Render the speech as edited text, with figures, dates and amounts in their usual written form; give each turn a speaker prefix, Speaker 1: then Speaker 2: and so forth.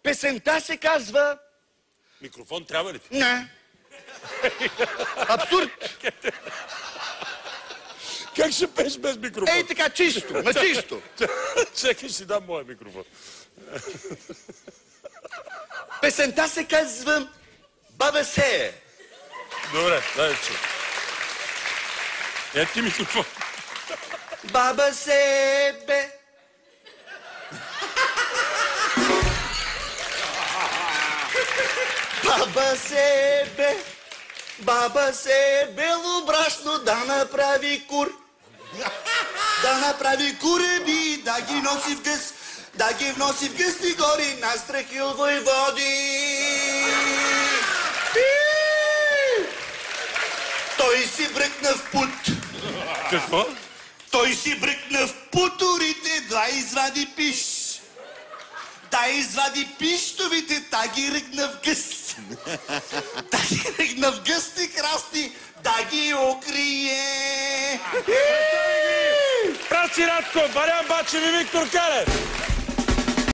Speaker 1: Песента се казва...
Speaker 2: Микрофон трябва ли ти?
Speaker 1: Не. Абсурд.
Speaker 2: Как ще пееш без микрофон?
Speaker 1: Ей така, чисто, на чисто.
Speaker 2: Чекай, ще дам моя микрофон.
Speaker 1: Песента се казва Баба Сее.
Speaker 2: Добре, дай чу. Ето ти микрофон.
Speaker 1: Баба Себе. Баба Себе. Баба Себе лубрашно да направи кур. Да направи куреби, да ги носи в гъс. Да ги вноси в гъсти гори на Страхил войводи. Той си бръкна в пут.
Speaker 2: Какво?
Speaker 1: Той си бръкна в путорите, да извади пиш. Да извади пищовите, да ги ръгна в гъст. Да ги ръгна в гъсти красти, да ги окрие.
Speaker 2: Праци Радко, Барян Бачев и Виктор Калев.